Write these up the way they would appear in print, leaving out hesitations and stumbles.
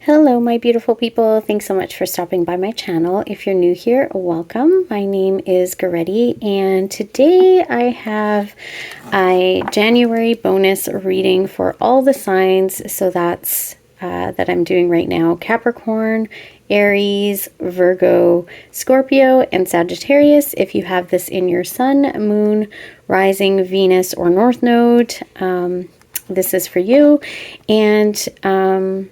Hello, my beautiful people. Thanks so much for stopping by my channel. If you're new here, welcome. My name is Goretti, and today I have a January bonus reading for all the signs. So that's that I'm doing right now: Capricorn, Aries, Virgo, Scorpio, and Sagittarius. If you have this in your sun, moon, rising, Venus, or North Node, this is for you. And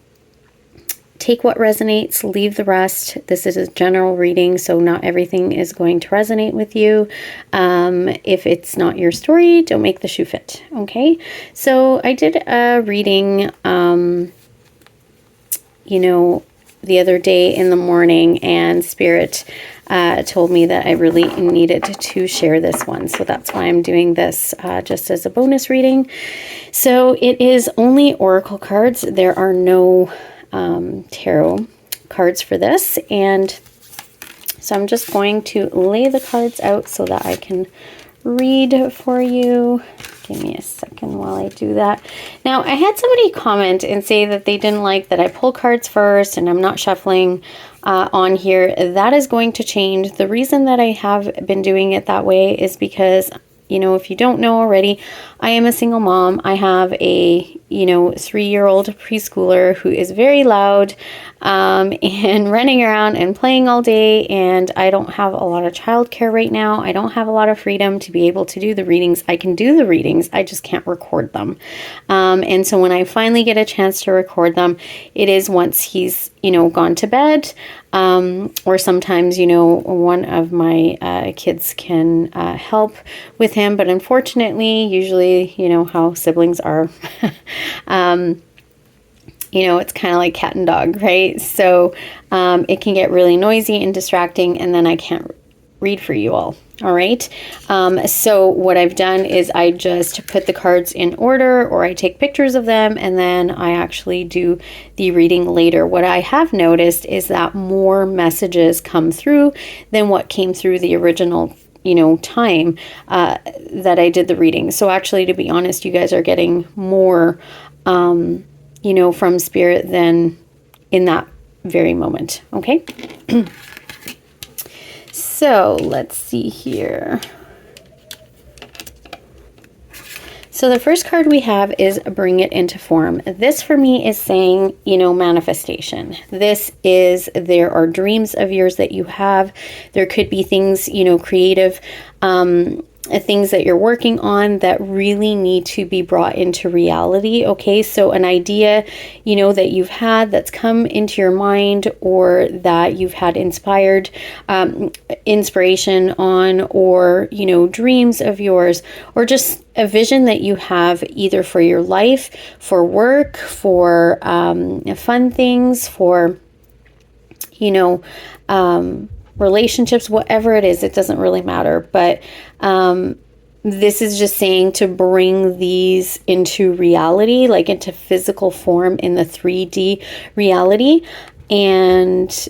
take what resonates, leave the rest. This is a general reading, so not everything is going to resonate with you. If it's not your story, don't make the shoe fit, okay? So I did a reading, the other day in the morning, and Spirit told me that I really needed to share this one. So that's why I'm doing this just as a bonus reading. So it is only oracle cards. There are no tarot cards for this, and so I'm just going to lay the cards out so that I can read for you. Give me a second while I do that. Now, I had somebody comment and say that they didn't like that I pull cards first and I'm not shuffling on here. That is going to change. The reason that I have been doing it that way is because, if you don't know already, I am a single mom. I have a, 3-year-old preschooler who is very loud and running around and playing all day. And I don't have a lot of childcare right now. I don't have a lot of freedom to be able to do the readings. I can do the readings. I just can't record them. And so when I finally get a chance to record them, it is once he's, gone to bed. Or sometimes, one of my kids can help with him. But unfortunately, usually, how siblings are, it's kind of like cat and dog, right? So it can get really noisy and distracting, and then I can't read for you all. All right. So what I've done is I just put the cards in order, or I take pictures of them, and then I actually do the reading later. What I have noticed is that more messages come through than what came through the original time that I did the reading. So actually, to be honest, you guys are getting more from Spirit than in that very moment. Okay. So let's see here. So the first card we have is Bring It Into Form. This for me is saying, manifestation. This is, there are dreams of yours that you have. There could be things, creative, things that you're working on that really need to be brought into reality. Okay, so an idea, that you've had that's come into your mind, or that you've had inspired inspiration on, or dreams of yours, or just a vision that you have either for your life, for work, for fun things, for relationships, whatever it is, it doesn't really matter. But this is just saying to bring these into reality, like into physical form in the 3D reality. And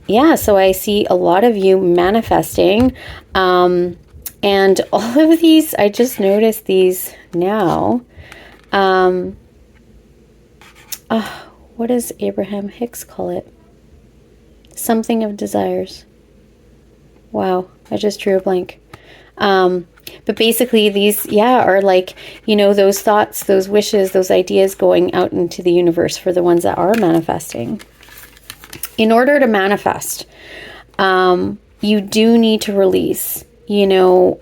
yeah, so I see a lot of you manifesting. And all of these, I just noticed these now. What does Abraham Hicks call it? Something of desires. Wow, I just drew a blank. But basically these, are like, those thoughts, those wishes, those ideas going out into the universe for the ones that are manifesting. In order to manifest, you do need to release, the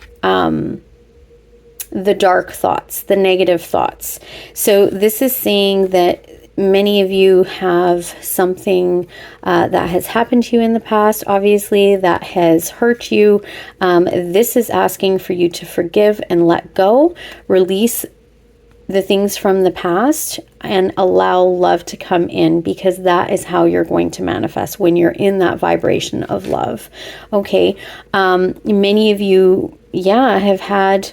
dark thoughts, the negative thoughts. So this is saying that many of you have something that has happened to you in the past, obviously, that has hurt you. This is asking for you to forgive and let go, release the things from the past, and allow love to come in, because that is how you're going to manifest when you're in that vibration of love. Okay. Many of you, have had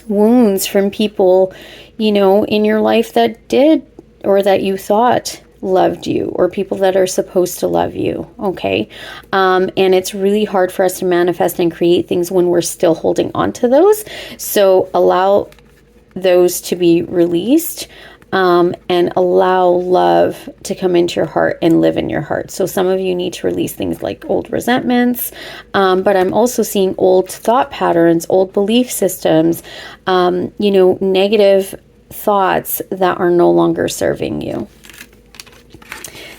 wounds from people, in your life that did, or that you thought loved you, or people that are supposed to love you. Okay. And it's really hard for us to manifest and create things when we're still holding on to those. So allow those to be released. and allow love to come into your heart and live in your heart. So some of you need to release things like old resentments, but I'm also seeing old thought patterns, old belief systems, negative thoughts that are no longer serving you.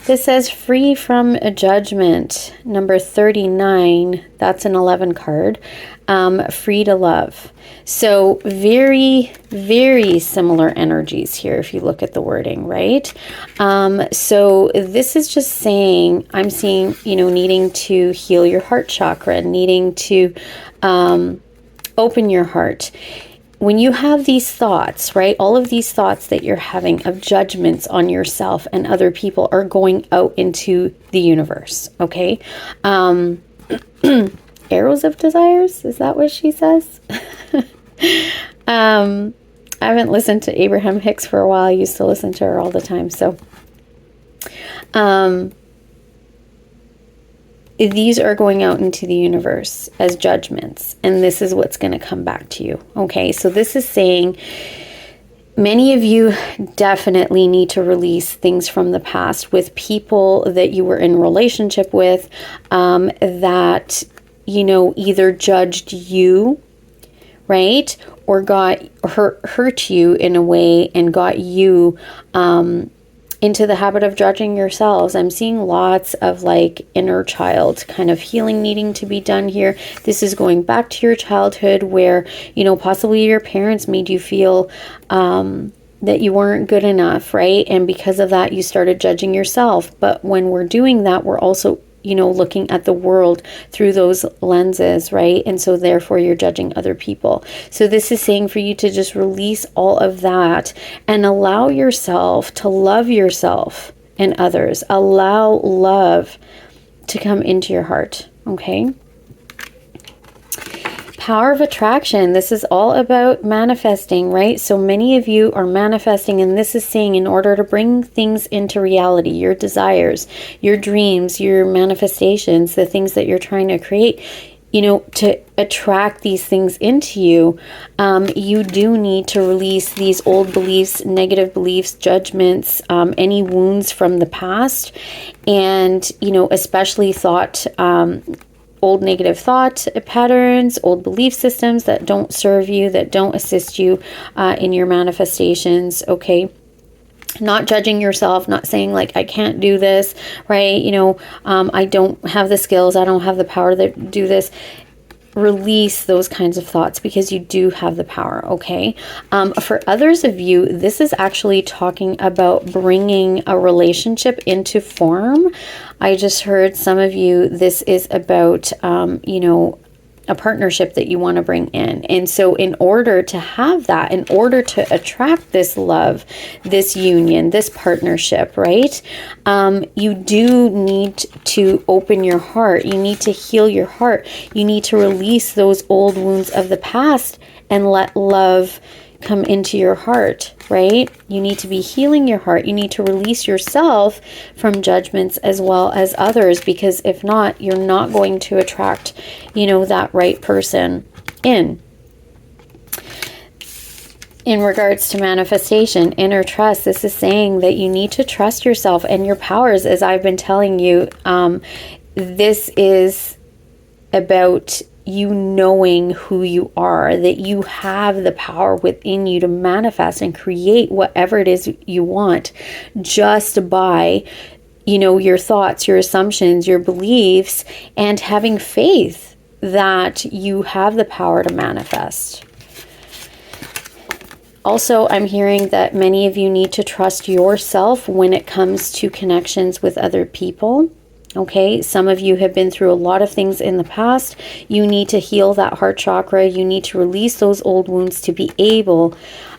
This says free from a judgment, number 39. That's an 11 card. Free to love. So very, very similar energies here if you look at the wording, right? So this is just saying, I'm seeing, needing to heal your heart chakra, needing to open your heart. When you have these thoughts, right, all of these thoughts that you're having of judgments on yourself and other people are going out into the universe, okay? Arrows of desires, is that what she says? I haven't listened to Abraham Hicks for a while. I used to listen to her all the time, so these are going out into the universe as judgments, and this is what's going to come back to you. Okay, so this is saying many of you definitely need to release things from the past with people that you were in relationship with, that, either judged you, right? Or got hurt you in a way and got you, into the habit of judging yourselves. I'm seeing lots of like inner child kind of healing needing to be done here. This is going back to your childhood where, possibly your parents made you feel that you weren't good enough, right? And because of that, you started judging yourself. But when we're doing that, we're also looking at the world through those lenses, right? And so therefore you're judging other people. So this is saying for you to just release all of that and allow yourself to love yourself and others. Allow love to come into your heart, okay? Power of attraction. This is all about manifesting, right? So many of you are manifesting, and this is saying in order to bring things into reality, your desires, your dreams, your manifestations, the things that you're trying to create, to attract these things into you, you do need to release these old beliefs, negative beliefs, judgments, any wounds from the past, and, especially thought, old negative thought patterns, old belief systems that don't serve you, that don't assist you in your manifestations, okay? Not judging yourself, not saying like, I can't do this, right? I don't have the skills, I don't have the power to do this. Release those kinds of thoughts because you do have the power, okay? For others of you, this is actually talking about bringing a relationship into form. I just heard some of you, this is about, a partnership that you want to bring in. And so in order to have that, in order to attract this love, this union, this partnership, right? You do need to open your heart. You need to heal your heart. You need to release those old wounds of the past and let love come into your heart, right? You need to be healing your heart. You need to release yourself from judgments as well as others, because if not, you're not going to attract, that right person in. In regards to manifestation, inner trust, this is saying that you need to trust yourself and your powers, as I've been telling you. This is about you knowing who you are, that you have the power within you to manifest and create whatever it is you want just by, your thoughts, your assumptions, your beliefs, and having faith that you have the power to manifest. Also, I'm hearing that many of you need to trust yourself when it comes to connections with other people. Okay, some of you have been through a lot of things in the past. You need to heal that heart chakra. You need to release those old wounds to be able,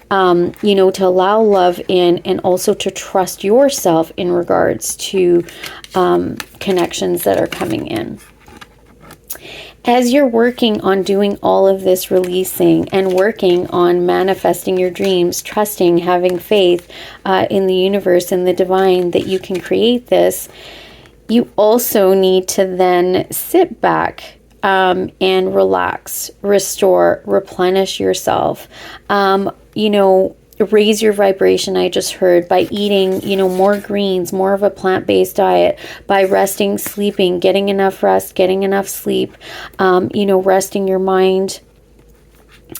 to allow love in, and also to trust yourself in regards to connections that are coming in. As you're working on doing all of this releasing and working on manifesting your dreams, trusting, having faith in the universe and the divine that you can create this, you also need to then sit back and relax, restore, replenish yourself. raise your vibration, I just heard, by eating, you know, more greens, more of a plant-based diet, by resting, sleeping, getting enough rest, getting enough sleep, you know, resting your mind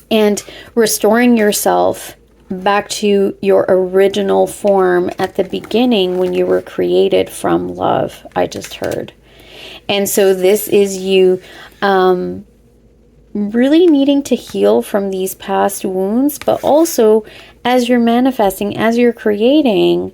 and restoring yourself back to your original form at the beginning when you were created from love, I just heard. And so this is you really needing to heal from these past wounds, but also as you're manifesting, as you're creating,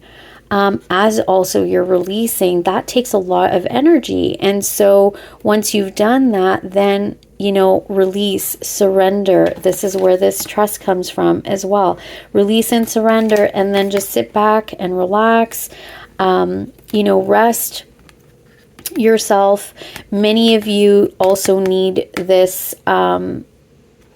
as also you're releasing, that takes a lot of energy. And so once you've done that, then, you know, release, surrender. This is where this trust comes from as well. Release and surrender, and then just sit back and relax, you know, rest yourself. Many of you also need this.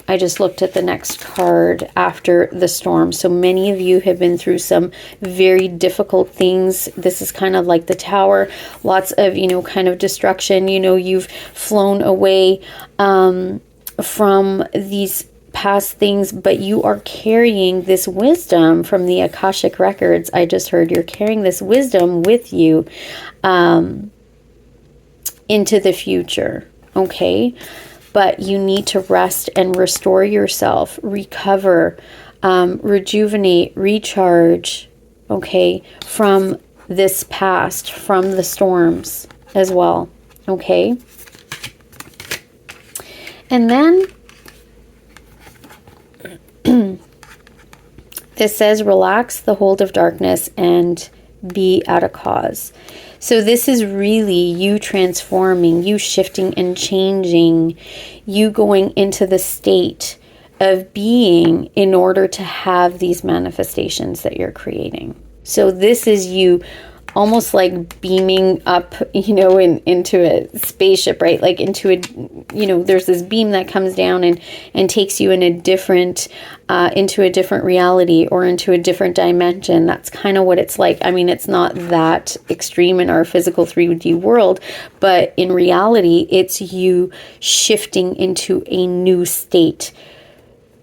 I just looked at the next card after the storm. So many of you have been through some very difficult things. This is kind of like the Tower. Lots of, you know, kind of destruction. You know, you've flown away from these past things, but you are carrying this wisdom from the Akashic Records. I just heard you're carrying this wisdom with you into the future, okay? But you need to rest and restore yourself, recover, rejuvenate, recharge, okay, from this past, from the storms as well, okay? And then this says, relax the hold of darkness and be at a cause. So this is really you transforming, you shifting and changing, you going into the state of being in order to have these manifestations that you're creating. So this is you almost like beaming up, you know, into a spaceship, right? Like into a, you know, there's this beam that comes down and takes you in a different, into a different reality or into a different dimension. That's kind of what it's like. I mean, it's not that extreme in our physical 3D world, but in reality, it's you shifting into a new state.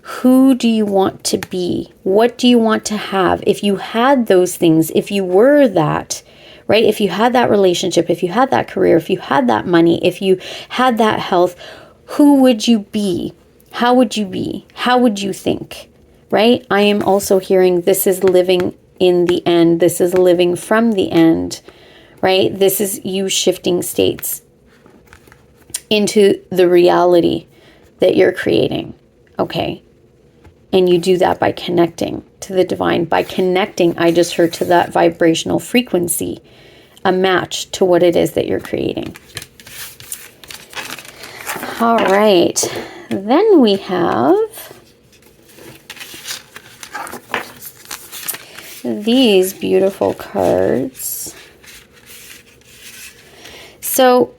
Who do you want to be? What do you want to have? If you had those things, if you were that, right? If you had that relationship, if you had that career, if you had that money, if you had that health, who would you be? How would you be? How would you think, right? I am also hearing this is living in the end. This is living from the end, right? This is you shifting states into the reality that you're creating, okay? And you do that by connecting to the divine. By connecting, I just heard, to that vibrational frequency, a match to what it is that you're creating. All right. Then we have these beautiful cards. So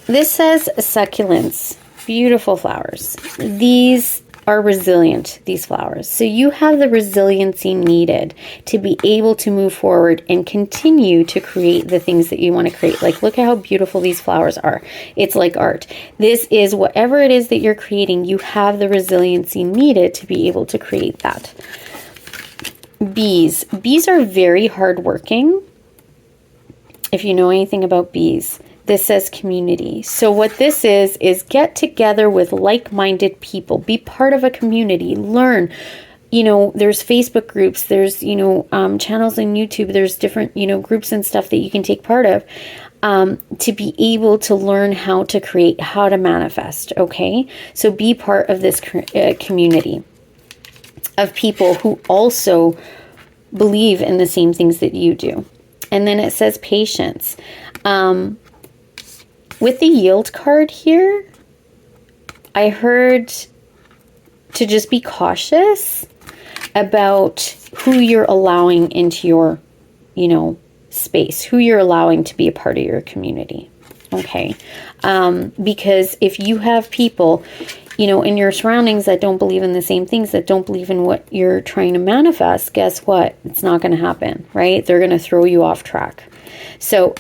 this says succulents, beautiful flowers. These are resilient, these flowers. So you have the resiliency needed to be able to move forward and continue to create the things that you want to create. Like, look at how beautiful these flowers are. It's like art. This is whatever it is that you're creating, you have the resiliency needed to be able to create that. Bees. Bees are very hardworking. If you know anything about bees, this says community. So what this is get together with like-minded people. Be part of a community. Learn. You know, there's Facebook groups. There's, you know, channels on YouTube. There's different, you know, groups and stuff that you can take part of to be able to learn how to create, how to manifest, okay? So be part of this community of people who also believe in the same things that you do. And then it says patience. With the yield card here, I heard to just be cautious about who you're allowing into your, you know, space, who you're allowing to be a part of your community, okay? Because if you have people, you know, in your surroundings that don't believe in the same things, that don't believe in what you're trying to manifest, guess what? It's not going to happen, right? They're going to throw you off track. So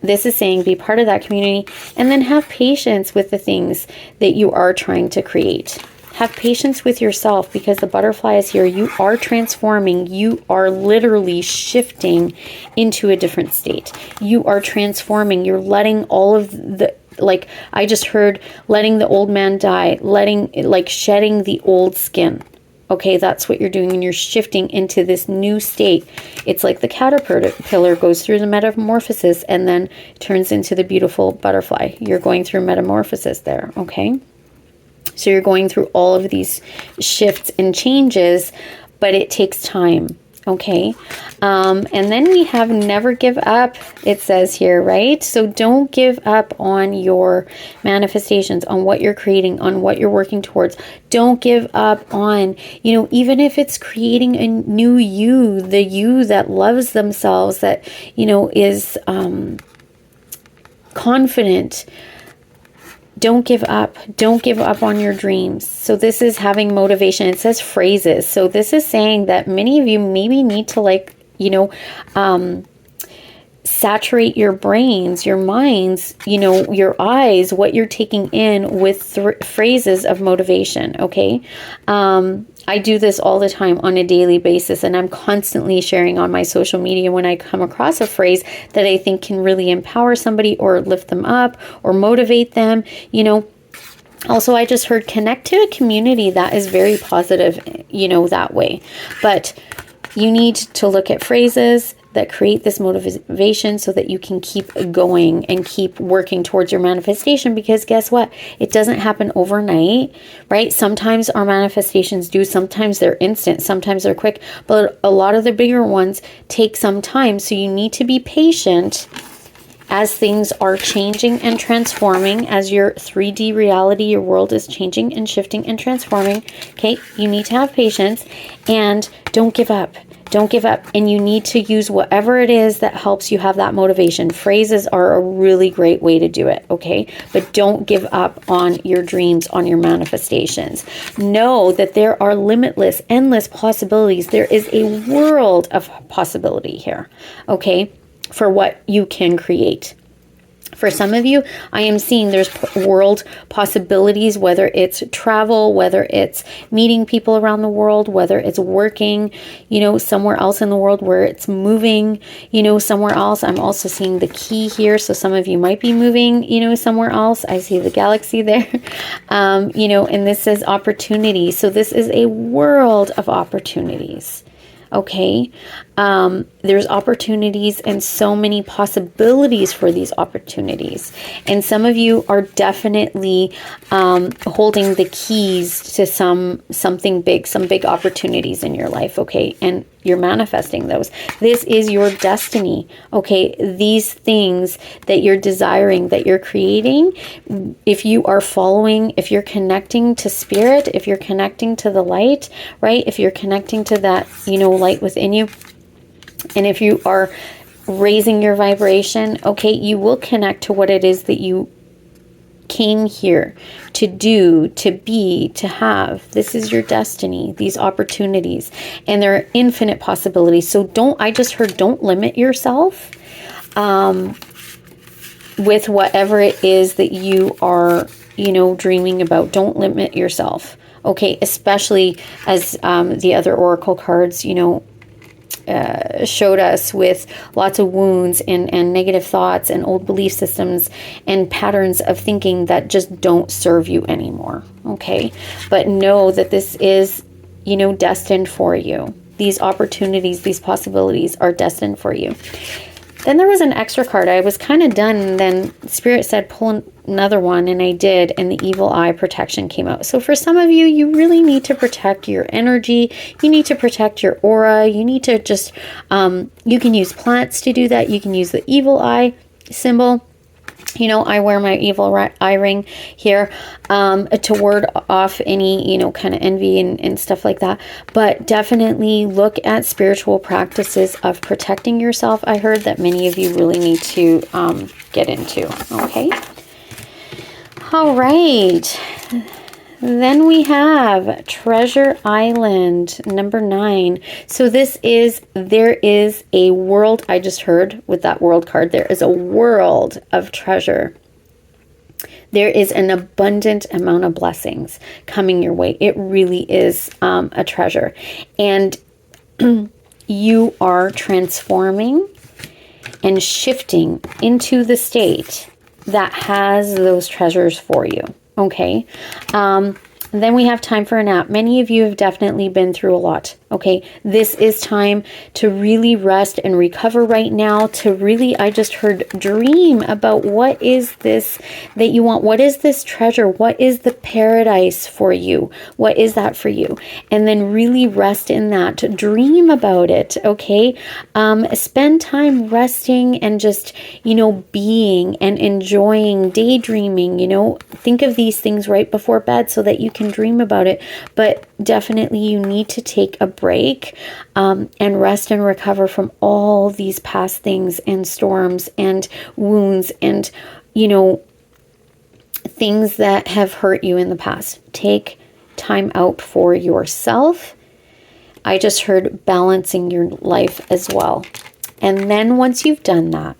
this is saying be part of that community, and then have patience with the things that you are trying to create. have patience with yourself, because the butterfly is here. You are transforming. You are literally shifting into a different state. You are transforming. You're letting all of the, like I just heard, letting the old man die, shedding the old skin. Okay, that's what you're doing, and you're shifting into this new state. It's like the caterpillar goes through the metamorphosis and then turns into the beautiful butterfly. You're going through metamorphosis there, okay? So you're going through all of these shifts and changes, but it takes time, okay? And then we have never give up, it says here, right? So don't give up on your manifestations, on what you're creating, on what you're working towards. Don't give up on, even if it's creating a new you, the you that loves themselves, that, is confident. Don't give up. Don't give up on your dreams. So this is having motivation. It says phrases. So this is saying that many of you maybe need to saturate your brains, your minds, your eyes, what you're taking in with phrases of motivation. Okay. I do this all the time on a daily basis, and I'm constantly sharing on my social media when I come across a phrase that I think can really empower somebody or lift them up or motivate them. Also, I just heard connect to a community that is very positive, that way. But you need to look at phrases that create this motivation so that you can keep going and keep working towards your manifestation, because guess what? It doesn't happen overnight, right? Sometimes our manifestations do, sometimes they're instant, sometimes they're quick, but a lot of the bigger ones take some time. So you need to be patient as things are changing and transforming, as your 3D reality, your world is changing and shifting and transforming. Okay, you need to have patience and don't give up. Don't give up. And you need to use whatever it is that helps you have that motivation. Phrases are a really great way to do it, okay? But don't give up on your dreams, on your manifestations. Know that there are limitless, endless possibilities. There is a world of possibility here, okay, for what you can create. For some of you, I am seeing there's world possibilities, whether it's travel, whether it's meeting people around the world, whether it's working, somewhere else in the world, where it's moving, somewhere else. I'm also seeing the key here. So some of you might be moving, somewhere else. I see the galaxy there, and this says opportunity. So this is a world of opportunities. Okay. There's opportunities and so many possibilities for these opportunities. And some of you are definitely holding the keys to something big, some big opportunities in your life. Okay. And you're manifesting those. This is your destiny. Okay. These things that you're desiring, that you're creating, if you are following, if you're connecting to spirit, if you're connecting to the light, right? If you're connecting to that, light within you, and if you are raising your vibration, okay, you will connect to what it is that you came here to do, to be, to have. This is your destiny, these opportunities, and there are infinite possibilities. So don't limit yourself with whatever it is that you are, dreaming about. Don't limit yourself. Okay, especially as the other oracle cards, showed us, with lots of wounds and negative thoughts and old belief systems and patterns of thinking that just don't serve you anymore. Okay, but know that this is, destined for you. These opportunities, these possibilities are destined for you. Then there was an extra card. I was kind of done, and then Spirit said pull another one, and I did, and the evil eye protection came out. So for some of you, you really need to protect your energy. You need to protect your aura. You need to just, you can use plants to do that. You can use the evil eye symbol. I wear my evil eye ring here to ward off any, kind of envy and stuff like that. But definitely look at spiritual practices of protecting yourself. I heard that many of you really need to get into. Okay. All right. Then we have Treasure Island, number 9. So there is a world, I just heard with that world card, there is a world of treasure. There is an abundant amount of blessings coming your way. It really is a treasure. And you are transforming and shifting into the state that has those treasures for you. Okay. Then we have time for a nap. Many of you have definitely been through a lot. Okay. This is time to really rest and recover right now, to really, I just heard, dream about what is this that you want? What is this treasure? What is the paradise for you? What is that for you? And then really rest in that. Dream about it. Okay. Spend time resting and just, being and enjoying, daydreaming, think of these things right before bed so that you can dream about it. But definitely you need to take a break and rest and recover from all these past things and storms and wounds and, things that have hurt you in the past. Take time out for yourself. I just heard balancing your life as well. And then once you've done that,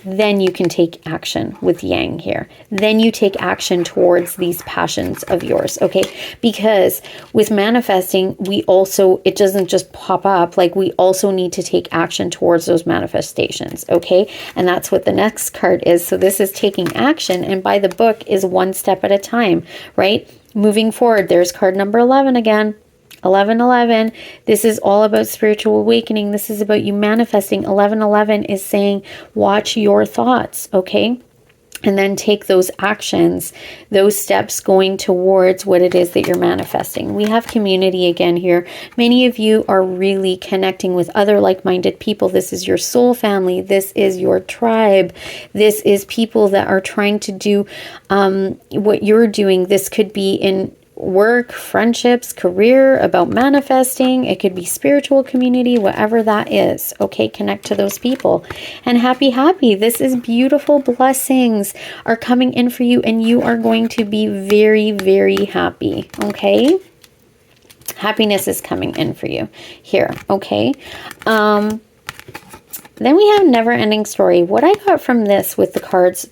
then you can take action with Yang here. Then you take action towards these passions of yours, okay? Because with manifesting, it doesn't just pop up. Like, we also need to take action towards those manifestations, okay? And that's what the next card is. So this is taking action, and by the book is one step at a time, right? Moving forward, there's card number 11 again. 1111, this is all about spiritual awakening. This is about you manifesting. 1111 is saying, watch your thoughts, okay? And then take those actions, those steps going towards what it is that you're manifesting. We have community again here. Many of you are really connecting with other like-minded people. This is your soul family. This is your tribe. This is people that are trying to do what you're doing. This could be in work, friendships, career, about manifesting. It could be spiritual community, whatever that is. Okay, connect to those people. And happy. This is beautiful. Blessings are coming in for you, and you are going to be very, very happy. Okay? Happiness is coming in for you here. Okay? Then we have never ending story. What I got from this with the cards,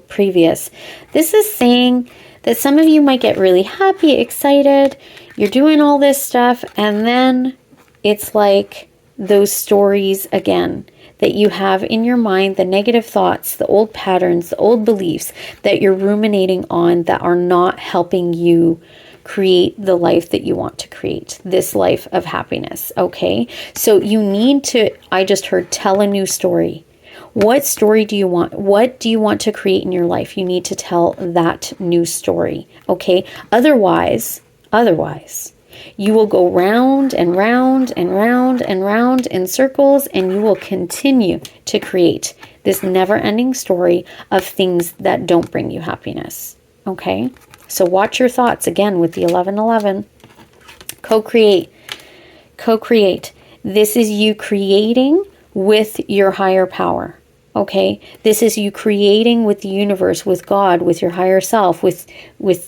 previous, this is saying that some of you might get really happy, excited, you're doing all this stuff, and then it's like those stories again that you have in your mind, the negative thoughts, the old patterns, the old beliefs that you're ruminating on that are not helping you create the life that you want to create, this life of happiness, okay? So you need to, I just heard, tell a new story. What story do you want? What do you want to create in your life? You need to tell that new story, okay? Otherwise, you will go round and round and round and round in circles, and you will continue to create this never-ending story of things that don't bring you happiness, okay? So watch your thoughts again with the 1111. Co-create. This is you creating with your higher power. Okay, this is you creating with the universe, with God, with your higher self, with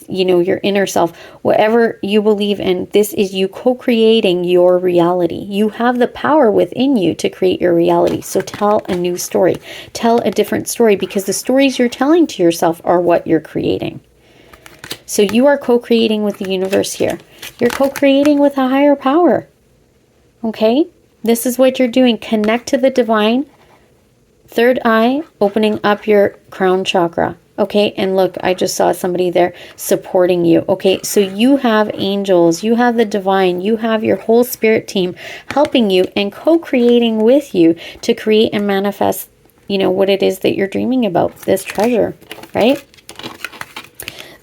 your inner self, whatever you believe in. This is you co-creating your reality. You have the power within you to create your reality. So tell a new story. Tell a different story, because the stories you're telling to yourself are what you're creating. So you are co-creating with the universe here. You're co-creating with a higher power. Okay, this is what you're doing. Connect to the divine. Third eye, opening up your crown chakra. Okay, and look, I just saw somebody there supporting you. Okay, so you have angels, you have the divine, you have your whole spirit team helping you and co-creating with you to create and manifest, what it is that you're dreaming about, this treasure, right?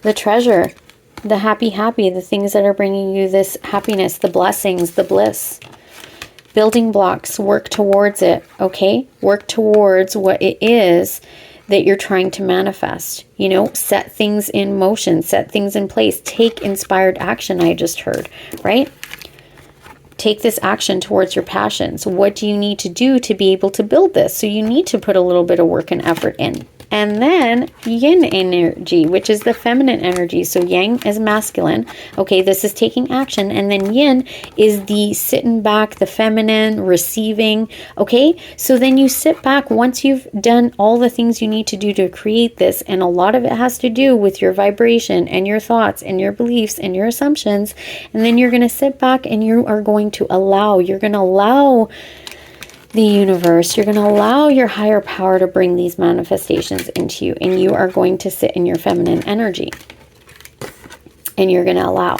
The treasure, the happy, the things that are bringing you this happiness, the blessings, the bliss. Building blocks, work towards it, okay? Work towards what it is that you're trying to manifest. Set things in motion, set things in place. Take inspired action, I just heard, right? Take this action towards your passions. What do you need to do to be able to build this? So you need to put a little bit of work and effort in. And then yin energy, which is the feminine energy. So yang is masculine. Okay, this is taking action. And then yin is the sitting back, the feminine, receiving. Okay, so then you sit back once you've done all the things you need to do to create this. And a lot of it has to do with your vibration and your thoughts and your beliefs and your assumptions. And then you're going to sit back and you are going to allow, you're going to allow the universe, you're going to allow your higher power to bring these manifestations into you, and you are going to sit in your feminine energy, and you're going to allow,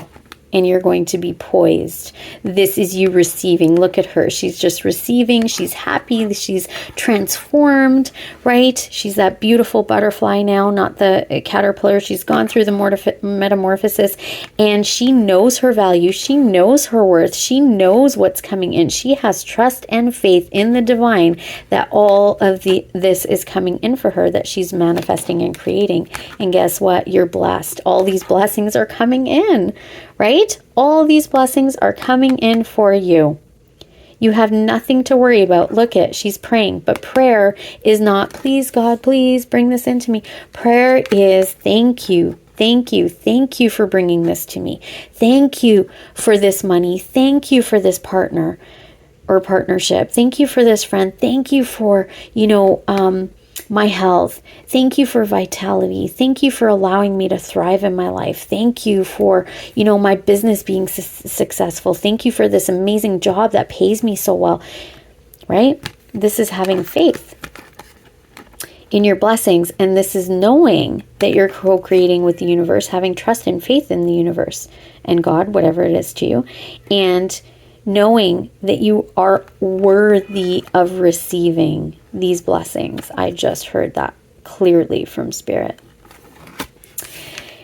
and you're going to be poised. This is you receiving. Look at her. She's just receiving. She's happy. She's transformed, right? She's that beautiful butterfly now, not the caterpillar. She's gone through the metamorphosis, and she knows her value. She knows her worth. She knows what's coming in. She has trust and faith in the divine that all of this is coming in for her, that she's manifesting and creating. And guess what? You're blessed. All these blessings are coming in, right? All these blessings are coming in for you. You have nothing to worry about. Look at, she's praying, but prayer is not, please God, please bring this into me. Prayer is thank you. Thank you. Thank you for bringing this to me. Thank you for this money. Thank you for this partner or partnership. Thank you for this friend. Thank you for, my health. Thank you for vitality. Thank you for allowing me to thrive in my life. Thank you for, my business being successful. Thank you for this amazing job that pays me so well, right? This is having faith in your blessings. And this is knowing that you're co-creating with the universe, having trust and faith in the universe and God, whatever it is to you. And knowing that you are worthy of receiving these blessings. I just heard that clearly from Spirit.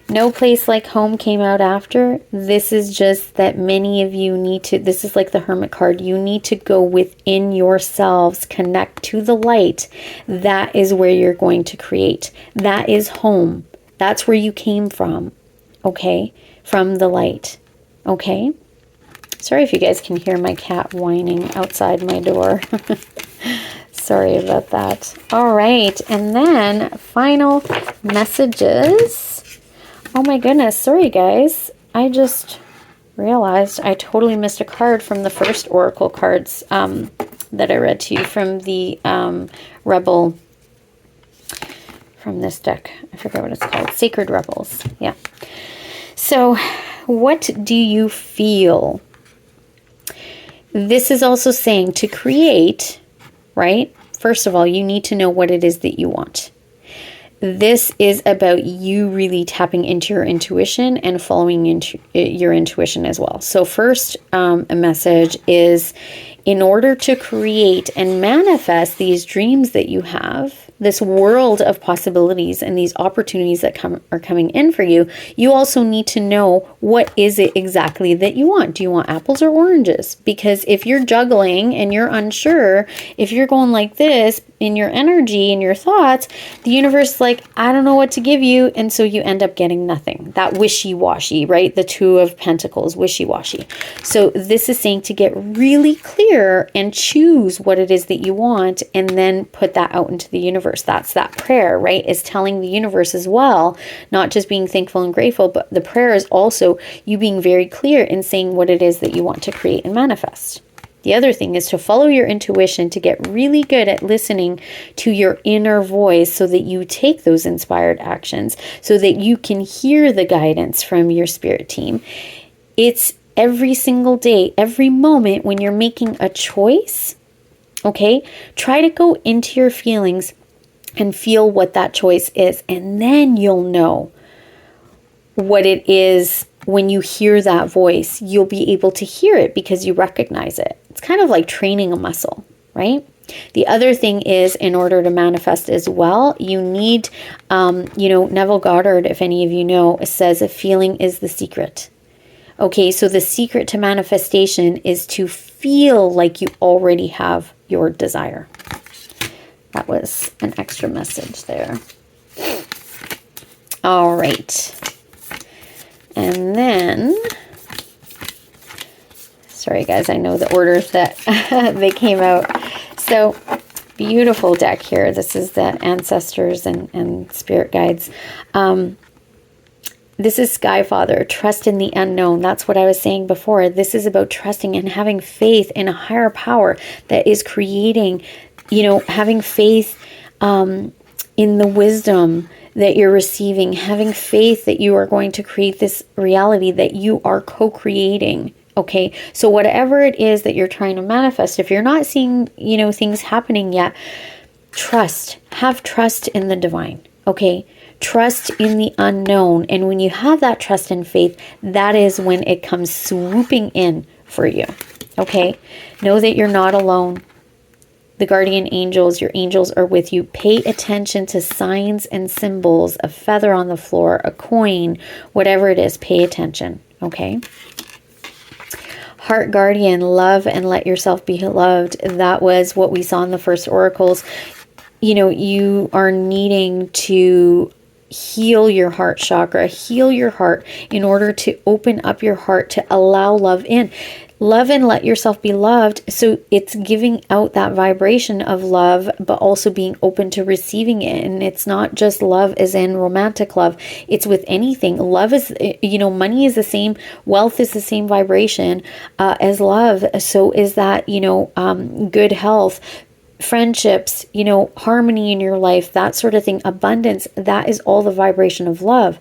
No place like home came out after. This is just that many of you need to, this is like the Hermit card. You need to go within yourselves, connect to the light. That is where you're going to create. That is home. That's where you came from. Okay? From the light. Okay? Sorry if you guys can hear my cat whining outside my door. Sorry about that. All right. And then final messages. Oh my goodness. Sorry, guys. I just realized I totally missed a card from the first Oracle cards that I read to you from the Rebel, from this deck. I forget what it's called. Sacred Rebels. Yeah. So what do you feel? This is also saying to create, right? First of all, you need to know what it is that you want. This is about you really tapping into your intuition and following into your intuition as well. So first, a message is, in order to create and manifest these dreams that you have, this world of possibilities and these opportunities that are coming in for you, you also need to know what is it exactly that you want. Do you want apples or oranges? Because if you're juggling and you're unsure, if you're going like this in your energy and your thoughts, the universe is like, I don't know what to give you. And so you end up getting nothing. That wishy-washy, right? The Two of Pentacles, wishy-washy. So this is saying to get really clear and choose what it is that you want and then put that out into the universe. That's that prayer, right? Is telling the universe as well, not just being thankful and grateful, but the prayer is also you being very clear in saying what it is that you want to create and manifest. The other thing is to follow your intuition, to get really good at listening to your inner voice so that you take those inspired actions, so that you can hear the guidance from your spirit team. It's every single day, every moment when you're making a choice, okay? Try to go into your feelings and feel what that choice is, and then you'll know what it is. When you hear that voice, you'll be able to hear it because you recognize it. It's kind of like training a muscle, right? The other thing is, in order to manifest as well, you need, Neville Goddard, if any of you know, says a feeling is the secret. Okay, so the secret to manifestation is to feel like you already have your desire. That was an extra message there. All right. And then, sorry guys, I know the orders that they came out. So Beautiful deck here. This is the ancestors and spirit guides. This is Sky Father, trust in the unknown. That's what I was saying before. This is about trusting and having faith in a higher power that is creating, you know, having faith in the wisdom that you're receiving, having faith that you are going to create this reality that you are co-creating. Okay, so whatever it is that you're trying to manifest, if you're not seeing, you know, things happening yet, trust, have trust in the divine. Okay, trust in the unknown. And when you have that trust and faith, that is when it comes swooping in for you. Okay, know that you're not alone. The guardian angels, your angels are with you. Pay attention to signs and symbols, a feather on the floor, a coin, whatever it is, pay attention. Okay. Heart guardian, love and let yourself be loved. That was what we saw in the first oracles. You know, you are needing to heal your heart chakra, heal your heart in order to open up your heart to allow love in. Love and let yourself be loved. So it's giving out that vibration of love, but also being open to receiving it. And it's not just love as in romantic love. It's with anything. Love is, you know, money is the same. Wealth is the same vibration as love. So is that, you know, good health, friendships, you know, harmony in your life, that sort of thing, abundance, that is all the vibration of love.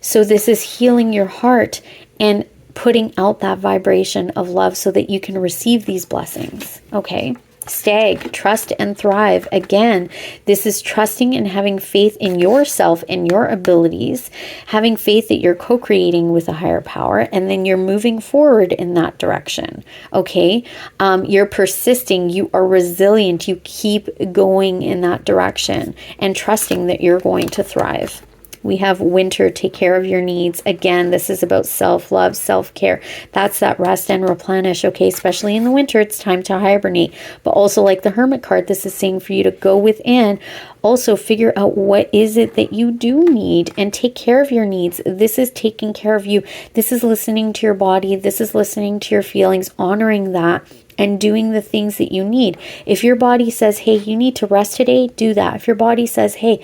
So this is healing your heart and putting out that vibration of love so that you can receive these blessings. Okay. Stag, trust and thrive. Again, this is trusting and having faith in yourself and your abilities, having faith that you're co-creating with a higher power, and then you're moving forward in that direction. Okay. You're persisting, you are resilient, you keep going in that direction and trusting that you're going to thrive. We have winter, take care of your needs. Again, this is about self-love, self-care. That's that rest and replenish, okay? Especially in the winter, it's time to hibernate. But also like the Hermit card, this is saying for you to go within. Also figure out what is it that you do need and take care of your needs. This is taking care of you. This is listening to your body. This is listening to your feelings, honoring that, and doing the things that you need. If your body says, hey, you need to rest today, do that. If your body says, hey,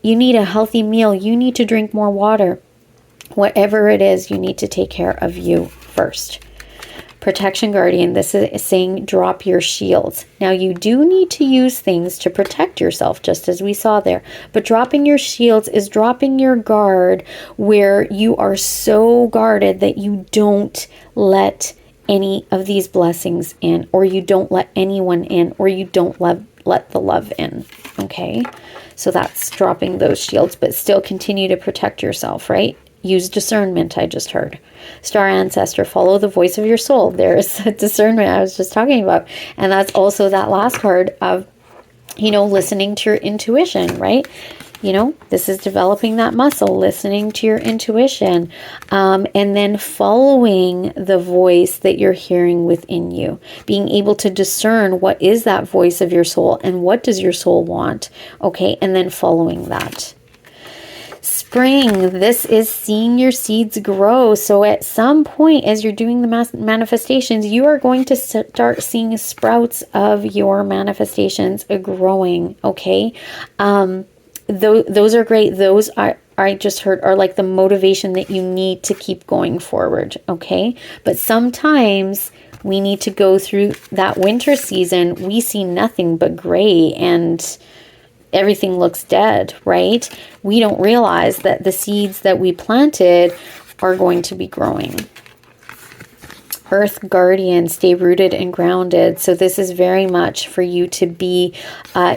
you need a healthy meal, you need to drink more water, whatever it is, you need to take care of you first. Protection guardian, this is saying drop your shields. Now you do need to use things to protect yourself, just as we saw there. But dropping your shields is dropping your guard where you are so guarded that you don't let any of these blessings in, or you don't let anyone in, or you don't let the love in. Okay. So that's dropping those shields, but still continue to protect yourself, right? Use discernment, I just heard. Star Ancestor, follow the voice of your soul. There's discernment I was just talking about. And that's also that last card of, you know, listening to your intuition, right? You know, this is developing that muscle, listening to your intuition, and then following the voice that you're hearing within you, being able to discern what is that voice of your soul and what does your soul want, okay, and then following that. Spring, this is seeing your seeds grow. So at some point, as you're doing the manifestations, you are going to start seeing sprouts of your manifestations growing, okay? Those are great. Those I just heard are like the motivation that you need to keep going forward. Okay. But sometimes we need to go through that winter season. We see nothing but gray and everything looks dead, right? We don't realize that the seeds that we planted are going to be growing. Earth guardian, stay rooted and grounded. So this is very much for you to be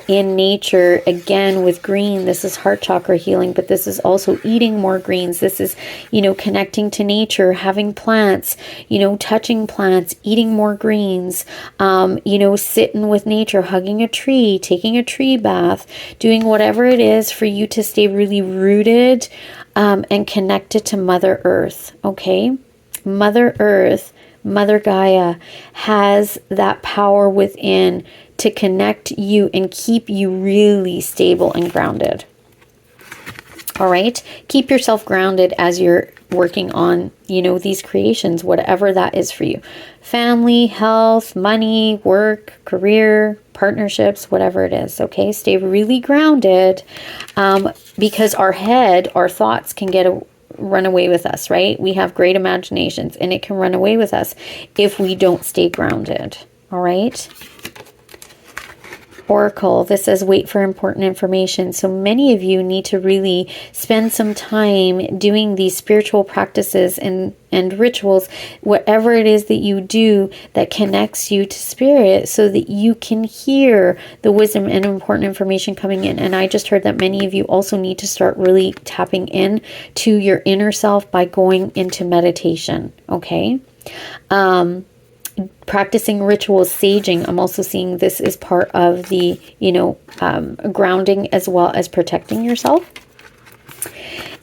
in nature. Again, with green, this is heart chakra healing, but this is also eating more greens. This is, you know, connecting to nature, having plants, you know, touching plants, eating more greens, you know, sitting with nature, hugging a tree, taking a tree bath, doing whatever it is for you to stay really rooted and connected to Mother Earth. Okay. Mother Earth, Mother Gaia has that power within to connect you and keep you really stable and grounded. All right. Keep yourself grounded as you're working on, you know, these creations, whatever that is for you. Family, health, money, work, career, partnerships, whatever it is. Okay, stay really grounded, because our head, our thoughts can run away with us, right? We have great imaginations and it can run away with us if we don't stay grounded. All right. Oracle, this says wait for important information. So many of you need to really spend some time doing these spiritual practices and rituals, whatever it is that you do that connects you to spirit, so that you can hear the wisdom and important information coming in. And I just heard that many of you also need to start really tapping in to your inner self by going into meditation. Okay. Practicing rituals, saging. I'm also seeing this is part of the, you know, grounding as well as protecting yourself.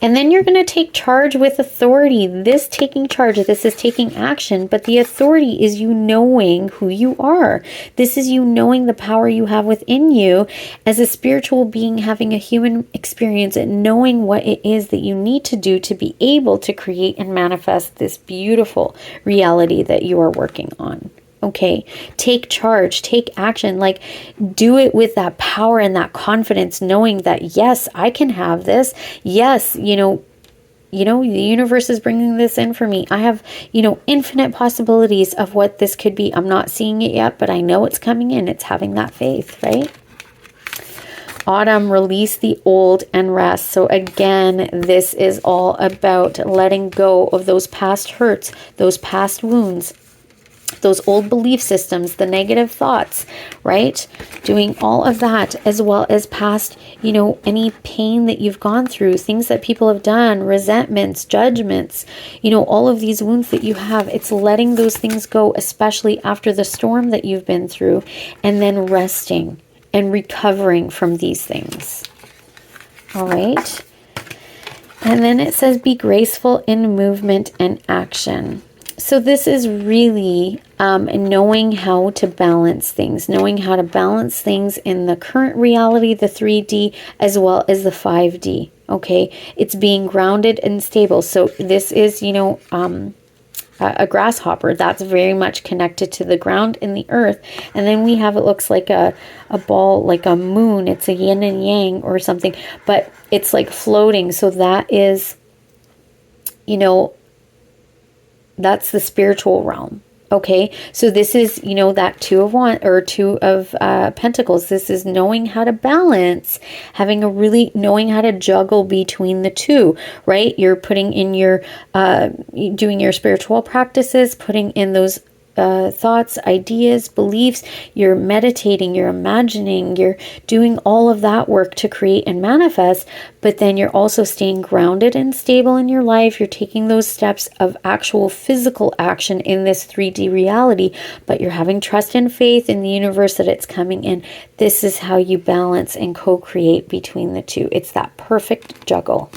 And then you're going to take charge with authority. This taking charge, this is taking action, but the authority is you knowing who you are. This is you knowing the power you have within you as a spiritual being, having a human experience and knowing what it is that you need to do to be able to create and manifest this beautiful reality that you are working on. Okay, take charge, take action, like do it with that power and that confidence, knowing that, yes, I can have this. Yes, you know, the universe is bringing this in for me. I have, you know, infinite possibilities of what this could be. I'm not seeing it yet, but I know it's coming in. It's having that faith, right? Autumn, release the old and rest. So again, this is all about letting go of those past hurts, those past wounds, those old belief systems, the negative thoughts, right? Doing all of that, as well as past, you know, any pain that you've gone through, things that people have done, resentments, judgments, you know, all of these wounds that you have. It's letting those things go, especially after the storm that you've been through, and then resting and recovering from these things. All right. And then it says, be graceful in movement and action. So this is really knowing how to balance things, knowing how to balance things in the current reality, the 3D, as well as the 5D. Okay, it's being grounded and stable. So this is, you know, a grasshopper that's very much connected to the ground and the earth. And then we have, it looks like a ball, like a moon. It's a yin and yang or something, but it's like floating. So that is, you know, that's the spiritual realm. Okay, so this is, you know, that two of pentacles. This is knowing how to balance, knowing how to juggle between the two, right? You're putting in your, doing your spiritual practices, putting in those thoughts, ideas, beliefs, you're meditating, you're imagining, you're doing all of that work to create and manifest, but then you're also staying grounded and stable in your life. You're taking those steps of actual physical action in this 3D reality, but you're having trust and faith in the universe that it's coming in. This is how you balance and co-create between the two. It's that perfect juggle.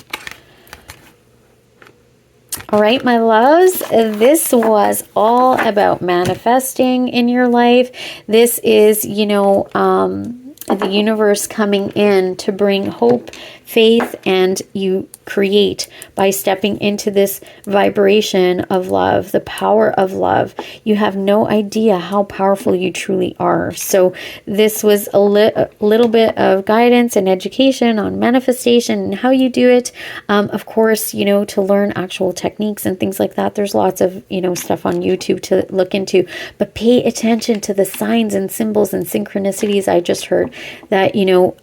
All right, my loves, this was all about manifesting in your life. This is, you know, the universe coming in to bring hope, faith, and you create by stepping into this vibration of love, the power of love. You have no idea how powerful you truly are. So this was a little bit of guidance and education on manifestation and how you do it. Of course, you know, to learn actual techniques and things like that, there's lots of, you know, stuff on YouTube to look into, but pay attention to the signs and symbols and synchronicities I just heard that, you know,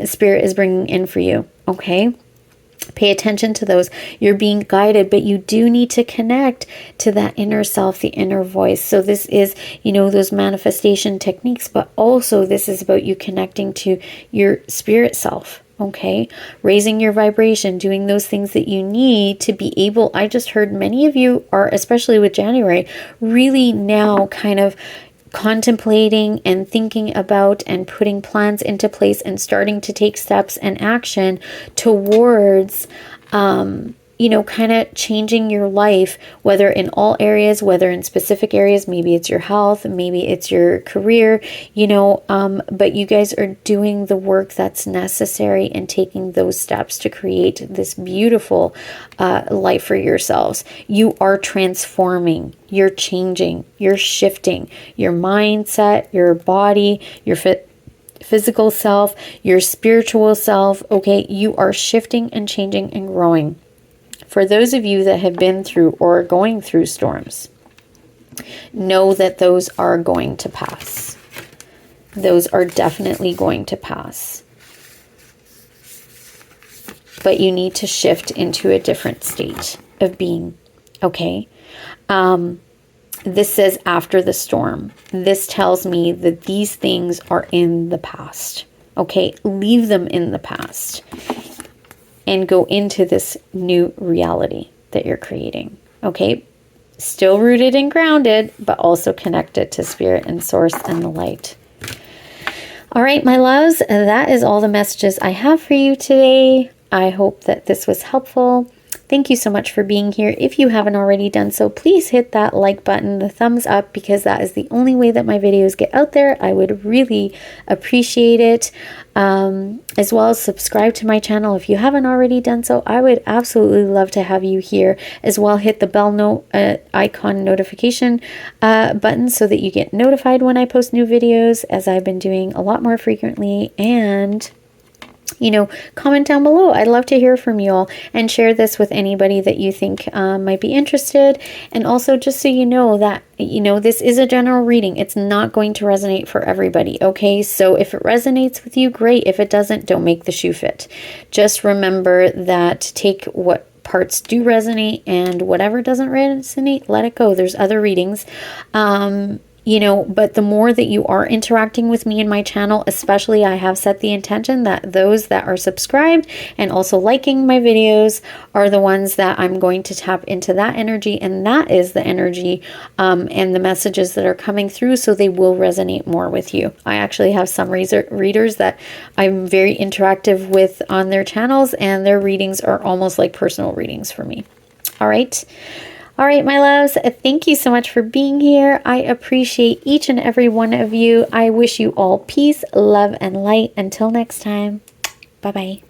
Spirit is bringing in for you. Okay. Pay attention to those. You're being guided, but you do need to connect to that inner self, the inner voice. So this is, you know, those manifestation techniques, but also this is about you connecting to your spirit self. Okay. Raising your vibration, doing those things that you need to be able. I just heard many of you are, especially with January, really now kind of contemplating and thinking about and putting plans into place and starting to take steps and action towards, you you know, kind of changing your life, whether in all areas, whether in specific areas, maybe it's your health, maybe it's your career, you know, but you guys are doing the work that's necessary and taking those steps to create this beautiful life for yourselves. You are transforming, you're changing, you're shifting your mindset, your body, your physical self, your spiritual self. Okay, you are shifting and changing and growing. For those of you that have been through or are going through storms, know that those are going to pass. Those are definitely going to pass. But you need to shift into a different state of being, okay? This says after the storm. This tells me that these things are in the past, okay? Leave them in the past and go into this new reality that you're creating, okay? Still rooted and grounded, but also connected to spirit and source and the light. All right, my loves, that is all the messages I have for you today. I hope that this was helpful. Thank you so much for being here. If you haven't already done so, please hit that like button, the thumbs up, because that is the only way that my videos get out there. I would really appreciate it. As well as subscribe to my channel if you haven't already done so. I would absolutely love to have you here. As well, hit the bell icon notification button so that you get notified when I post new videos, as I've been doing a lot more frequently. And you know, comment down below. I'd love to hear from you all, and share this with anybody that you think might be interested. And also, just so you know that, you know, this is a general reading. It's not going to resonate for everybody, okay? So if it resonates with you, great. If it doesn't, don't make the shoe fit. Just remember that take what parts do resonate, and whatever doesn't resonate, let it go. There's other readings. You know, but the more that you are interacting with me in my channel, especially, I have set the intention that those that are subscribed and also liking my videos are the ones that I'm going to tap into that energy. And that is the energy and the messages that are coming through, so they will resonate more with you. I actually have some readers that I'm very interactive with on their channels, and their readings are almost like personal readings for me. All right. All right, my loves, thank you so much for being here. I appreciate each and every one of you. I wish you all peace, love, and light. Until next time, bye-bye.